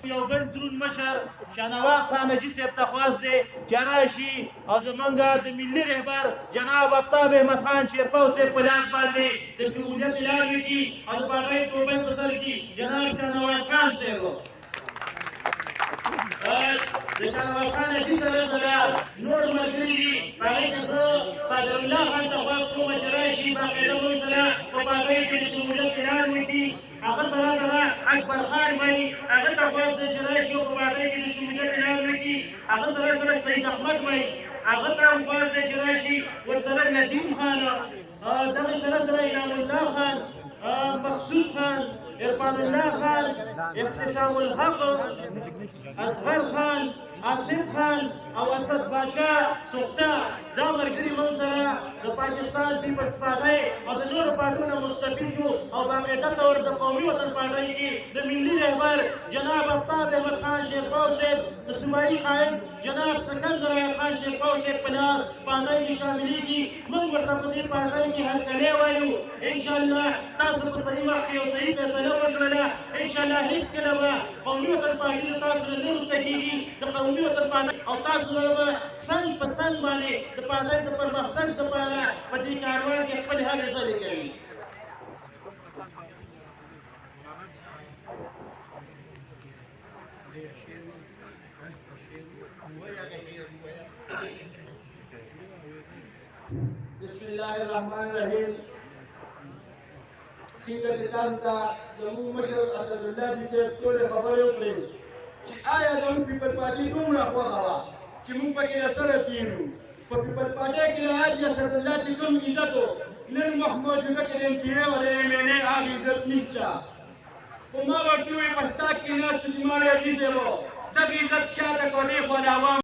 یو بل درون مشر شاهنواز خان نجیب صاحب ته خواست دی چې راشي او زمونږ د ملي رهبر جناب آفتاب احمد خان شیرپو صاحب په لاس باندې د شمولیت اعلان وکړي او د پاټۍ ټوپۍ په سر کې جناب شاهنواز خان صاحب د شاهنواز خان نجیب صاحب سره نور ملګري دي په هغې کې زه صادر الله خان ته خواست کوم چې راشي باقاعده موږ سره په پاټۍ کې د شمولیت اعلان وکړي هغه سره سره اکبر خان وایي هغه ته خواست دی چې راشي او په پاټۍ کې د شمولیت اعلان وکړي هغه سره سره سید احمد وایي هغه ته هم خواست دی چې راشي ورسره ندیم خان دغه سره سره انعام الله خان مقصود خان عرفان الله خان احتشام الحق اصغر خان آصف خان او اسد باچا سوخته دا ملګري موږ سره د پاکستان پیپلز پارټۍ او د نورو پارټیو نه مستفید شو او باقاعده طور د قومي وطن پارټۍ کې د ملي رهبر جناب آفتاب احمد خان شیرپو صاحب د صوبایي قائد جناب سکندر خان شیرپو صاحب په لار پارټۍ کې شاملېږي موږ ورته په دې پارټۍ کې هرکلی وایو انشاءالله تاسو په صحیح وخت کې یو صحیح فیصله وکړله انشاءالله هېڅکله به قومي وطن پارټي د تاسو نه نه وروسته کېږي د قومي وطن پارټۍ او تاسو سره به څنګ په څنګ باندې د پارټۍ د پرمختګ دپاره په دې کاروان کې خپلې هلې ځلې کوي بسم الله الرحمن الرحیم څنګه چې تاسو ته زموږ مشر اسدالله جي صاحب ټولې خبرې وکړې چې آیا زموږ پیپل پارټي دومره خوښه وه چې موږ پکې رسره کېنو په پیپل پارټۍ کې د حاجي اسدالله چې کوم عزت و نن وخت موجوده کې د ایم پي اے او د ایم این اے هغه عزت نشته خو ما ورته وویل په ستا کېناستو چې ما ویل جي صاحب دغه عزت شاته کړو دې خوا د عوام